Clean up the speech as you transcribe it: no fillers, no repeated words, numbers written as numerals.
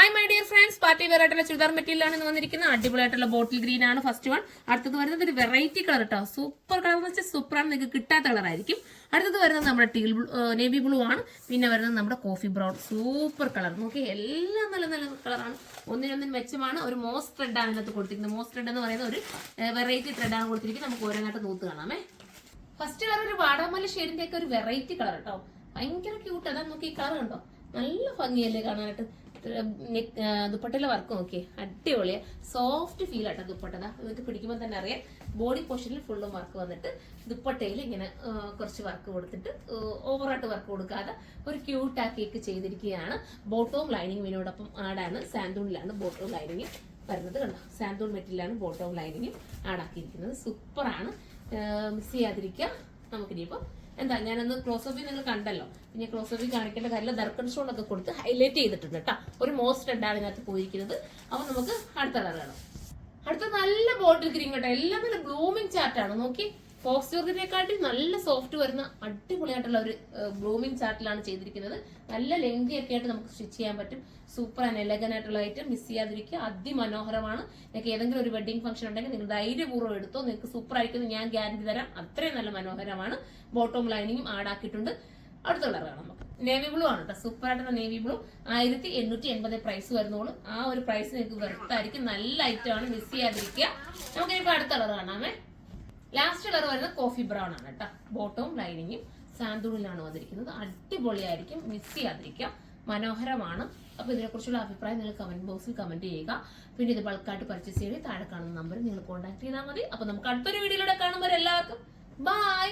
Hi my dear friends, party wear ആയിട്ടുള്ള ചുരിദാർ മെറ്റീരിയലാണ് ഇന്ന് വന്നിരിക്കുന്നത്. അടിപൊളിയായിട്ടുള്ള ബോട്ടിൽ ഗ്രീൻ ആണ് ഫസ്റ്റ് വൺ. അടുത്തത് വരുന്നത് ഒരു വെറൈറ്റി കളർ കേട്ടോ, സൂപ്പർ കളർ എന്ന് വെച്ചാൽ സൂപ്പറാണ്, നിങ്ങൾക്ക് കിട്ടാത്ത കളറായിരിക്കും. അടുത്തത് വരുന്നത് നമ്മുടെ നേവി ബ്ലൂ ആണ്. പിന്നെ വരുന്നത് നമ്മുടെ കോഫി ബ്രൗൺ, സൂപ്പർ കളർ. നോക്കി എല്ലാം നല്ല നല്ല കളറാണ്, ഒന്നിനൊന്നിന് മെച്ചമാണ്. ഒരു മോസ് ത്രെഡാണ് ഇതിനകത്ത് കൊടുത്തിരിക്കുന്നത്. മോസ് ത്രെഡ് എന്ന് പറയുന്ന ഒരു വെറൈറ്റി ത്രെഡാണ് കൊടുത്തിരിക്കുന്നത്. നമുക്ക് ഓരോന്നായിട്ട് നൂത്ത് കാണാമേ. ഫസ്റ്റ് കളർ ഒരു വാടാമല്ലി ഷെയ്ഡിന്റെ ഒക്കെ ഒരു വെറൈറ്റി കളർ കേട്ടോ, ഭയങ്കര ക്യൂട്ട്. അതാ നോക്കി ഈ കളർ കണ്ടോ, നല്ല ഭംഗിയല്ലേ കാണാനായിട്ട്. ദുപ്പട്ടയിലെ വർക്ക് നോക്കിയേ, അടിപൊളിയാ, സോഫ്റ്റ് ഫീൽ ആട്ടോ ദുപ്പട്ടതാ. നിങ്ങൾക്ക് പിടിക്കുമ്പോൾ തന്നെ അറിയാം. ബോഡി പോർഷനിൽ ഫുള്ളും വർക്ക് വന്നിട്ട് ദുപ്പട്ടയിൽ ഇങ്ങനെ കുറച്ച് വർക്ക് കൊടുത്തിട്ട് ഓവറായിട്ട് വർക്ക് കൊടുക്കാതെ ഒരു ക്യൂട്ടാക്കിയൊക്കെ ചെയ്തിരിക്കുകയാണ്. ബോട്ടവും ലൈനിങ് ഇതിനോടൊപ്പം ആടാണ്. സാന്തൂണിലാണ് ബോട്ടവും ലൈനിങ് വരുന്നത് കണ്ടോ, സാന്തൂൺ മെറ്റീരിയലാണ് ബോട്ടവും ലൈനിങ്ങും ആടാക്കിയിരിക്കുന്നത്. സൂപ്പറാണ്, മിസ് ചെയ്യാതിരിക്കുക. നമുക്കിനിയിപ്പോൾ എന്താ, ഞാനൊന്ന് ക്ലോസപ്പിൽ നിങ്ങൾ കണ്ടല്ലോ, പിന്നെ ക്ലോസപ്പിൽ കാണിക്കേണ്ട കാര്യമില്ല. ദർക്കൺ സ്റ്റോൺ ഒക്കെ കൊടുത്ത് ഹൈലൈറ്റ് ചെയ്തിട്ടുണ്ട് കേട്ടോ. ഒരു മോസ്റ്റ് രണ്ടാണ് ഇതിനകത്ത് പോയിരിക്കുന്നത്. അപ്പൊ നമുക്ക് അടുത്ത കളർ കാണാം. അടുത്ത നല്ല ബോട്ടിൽ ഗ്രീൻ കേട്ടോ, എല്ലാം നല്ല ബ്ലൂമിങ് ചാർട്ടാണ്. നോക്കി, ഫോക്സ് ജോർജിനെക്കാട്ടി നല്ല സോഫ്റ്റ് വരുന്ന അടിപൊളിയായിട്ടുള്ള ഒരു ബ്ലൂമിങ് ചാർട്ടിലാണ് ചെയ്തിരിക്കുന്നത്. നല്ല ലെങ്തി ഒക്കെ ആയിട്ട് നമുക്ക് സ്റ്റിച്ച് ചെയ്യാൻ പറ്റും. സൂപ്പർ ആൻഡ് എലഗൻ ആയിട്ടുള്ള ഐറ്റം, മിസ് ചെയ്യാതിരിക്കുക. അതിമനോഹരമാണ്. നിങ്ങൾക്ക് ഏതെങ്കിലും ഒരു വെഡിങ് ഫംഗ്ഷൻ ഉണ്ടെങ്കിൽ നിങ്ങൾ ധൈര്യപൂർവ്വം എടുത്തോ, നിങ്ങൾക്ക് സൂപ്പർ ആയിരിക്കും, ഞാൻ ഗ്യാരണ്ടി തരാം. അത്രയും നല്ല മനോഹരമാണ്. ബോട്ടവും ലൈനിങ്ങും ആടാക്കിയിട്ടുണ്ട്. അടുത്ത കളർ കാണാം നമുക്ക്. നേവി ബ്ലൂ ആണ് കേട്ടോ, സൂപ്പർ ആയിട്ടുള്ള നേവി ബ്ലൂ. 1880 പ്രൈസ് വരുന്നോളൂ. ആ ഒരു പ്രൈസ് നിങ്ങൾക്ക് വെറുത്തായിരിക്കും. നല്ല ഐറ്റം ആണ്, മിസ് ചെയ്യാതിരിക്കുക. നമുക്കിനിപ്പോ അടുത്ത കളർ കാണാമേ. ലാസ്റ്റ് കളർ വരുന്നത് കോഫി ബ്രൗൺ ആണ് കേട്ടോ. ബോട്ടവും ലൈനിങ്ങും സാന്തൂണിലാണ് വന്നിരിക്കുന്നത്. അടിപൊളിയായിരിക്കും, മിസ് ചെയ്യാതിരിക്കുക. മനോഹരമാണ്. അപ്പൊ ഇതിനെക്കുറിച്ചുള്ള അഭിപ്രായം നിങ്ങൾ കമന്റ് ബോക്സിൽ കമന്റ് ചെയ്യുക. പിന്നെ ഇത് ബൾക്കായിട്ട് പർച്ചേസ് ചെയ്ത് താഴെ കാണുന്ന നമ്പറിൽ നിങ്ങൾ കോൺടാക്ട് ചെയ്താൽ മതി. അപ്പൊ നമുക്ക് അടുത്തൊരു വീഡിയോയിലൂടെ കാണുമ്പോൾ എല്ലാവർക്കും ബൈ.